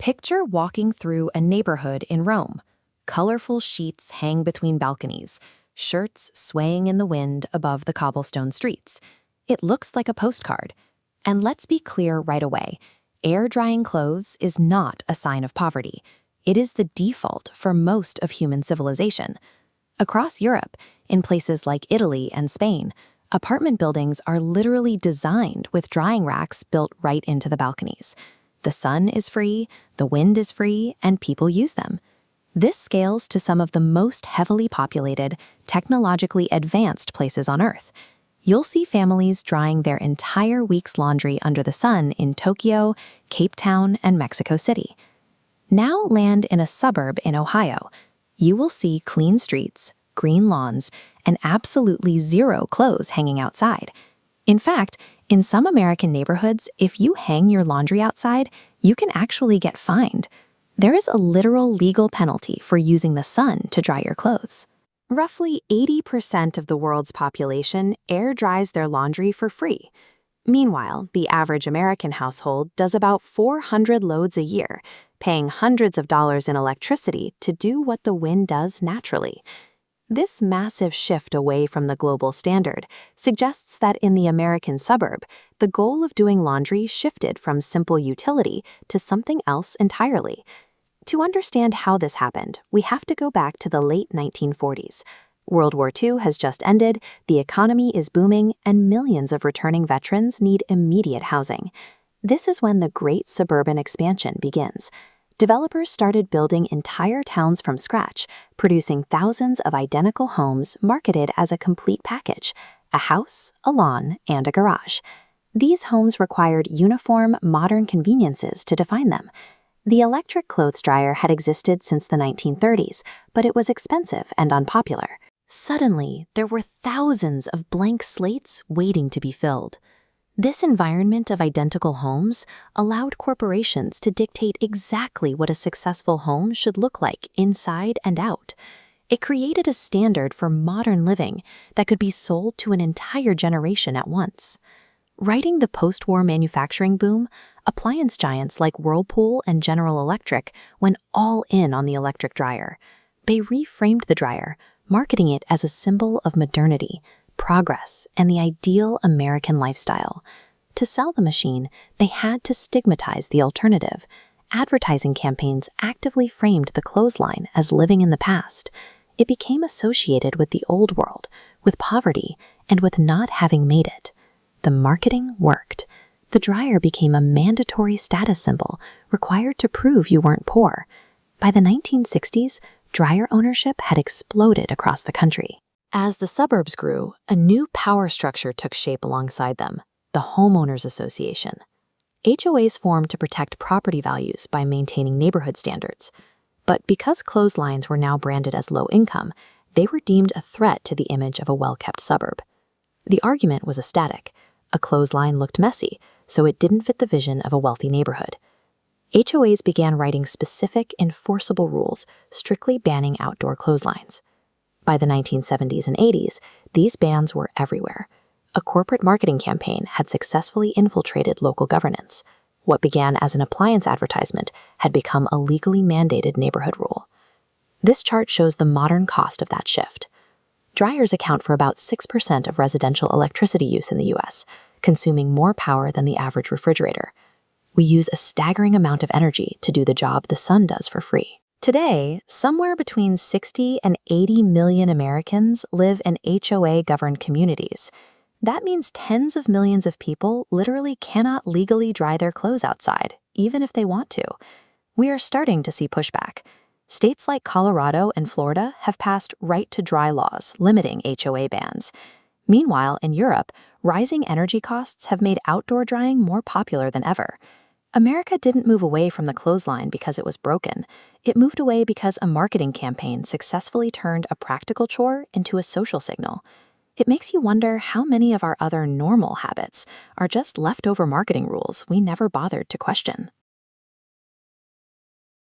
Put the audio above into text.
Picture walking through a neighborhood in Rome. Colorful sheets hang between balconies, shirts swaying in the wind above the cobblestone streets. It looks like a postcard. And let's be clear right away, air-drying clothes is not a sign of poverty. It is the default for most of human civilization. Across Europe, in places like Italy and Spain, apartment buildings are literally designed with drying racks built right into the balconies. The sun is free, the wind is free, and people use them. This scales to some of the most heavily populated, technologically advanced places on Earth. You'll see families drying their entire week's laundry under the sun in Tokyo, Cape Town, and Mexico City. Now land in a suburb in Ohio. You will see clean streets, green lawns, and absolutely zero clothes hanging outside. In fact, in some American neighborhoods, if you hang your laundry outside, you can actually get fined. There is a literal legal penalty for using the sun to dry your clothes. Roughly 80% of the world's population air dries their laundry for free. Meanwhile, the average American household does about 400 loads a year, paying hundreds of dollars in electricity to do what the wind does naturally. This massive shift away from the global standard suggests that in the American suburb, the goal of doing laundry shifted from simple utility to something else entirely. To understand how this happened, we have to go back to the late 1940s. World War II has just ended, the economy is booming, and millions of returning veterans need immediate housing. This is when the Great Suburban Expansion begins. Developers started building entire towns from scratch, producing thousands of identical homes marketed as a complete package: a house, a lawn, and a garage. These homes required uniform, modern conveniences to define them. The electric clothes dryer had existed since the 1930s, but it was expensive and unpopular. Suddenly, there were thousands of blank slates waiting to be filled. This environment of identical homes allowed corporations to dictate exactly what a successful home should look like inside and out. It created a standard for modern living that could be sold to an entire generation at once. Riding the post-war manufacturing boom, appliance giants like Whirlpool and General Electric went all in on the electric dryer. They reframed the dryer, marketing it as a symbol of modernity, progress, and the ideal American lifestyle. To sell the machine, they had to stigmatize the alternative. Advertising campaigns actively framed the clothesline as living in the past. It became associated with the old world, with poverty, and with not having made it. The marketing worked. The dryer became a mandatory status symbol, required to prove you weren't poor. By the 1960s, dryer ownership had exploded across the country. As the suburbs grew, a new power structure took shape alongside them: the Homeowners Association. HOAs formed to protect property values by maintaining neighborhood standards. But because clotheslines were now branded as low income, they were deemed a threat to the image of a well-kept suburb. The argument was aesthetic. A clothesline looked messy, so it didn't fit the vision of a wealthy neighborhood. HOAs began writing specific, enforceable rules, strictly banning outdoor clotheslines. By the 1970s and 80s, these bans were everywhere. A corporate marketing campaign had successfully infiltrated local governance. What began as an appliance advertisement had become a legally mandated neighborhood rule. This chart shows the modern cost of that shift. Dryers account for about 6% of residential electricity use in the US, consuming more power than the average refrigerator. We use a staggering amount of energy to do the job the sun does for free. Today, somewhere between 60 and 80 million Americans live in HOA-governed communities. That means tens of millions of people literally cannot legally dry their clothes outside, even if they want to. We are starting to see pushback. States like Colorado and Florida have passed right-to-dry laws limiting HOA bans. Meanwhile, in Europe, rising energy costs have made outdoor drying more popular than ever. America didn't move away from the clothesline because it was broken. It moved away because a marketing campaign successfully turned a practical chore into a social signal. It makes you wonder how many of our other normal habits are just leftover marketing rules we never bothered to question.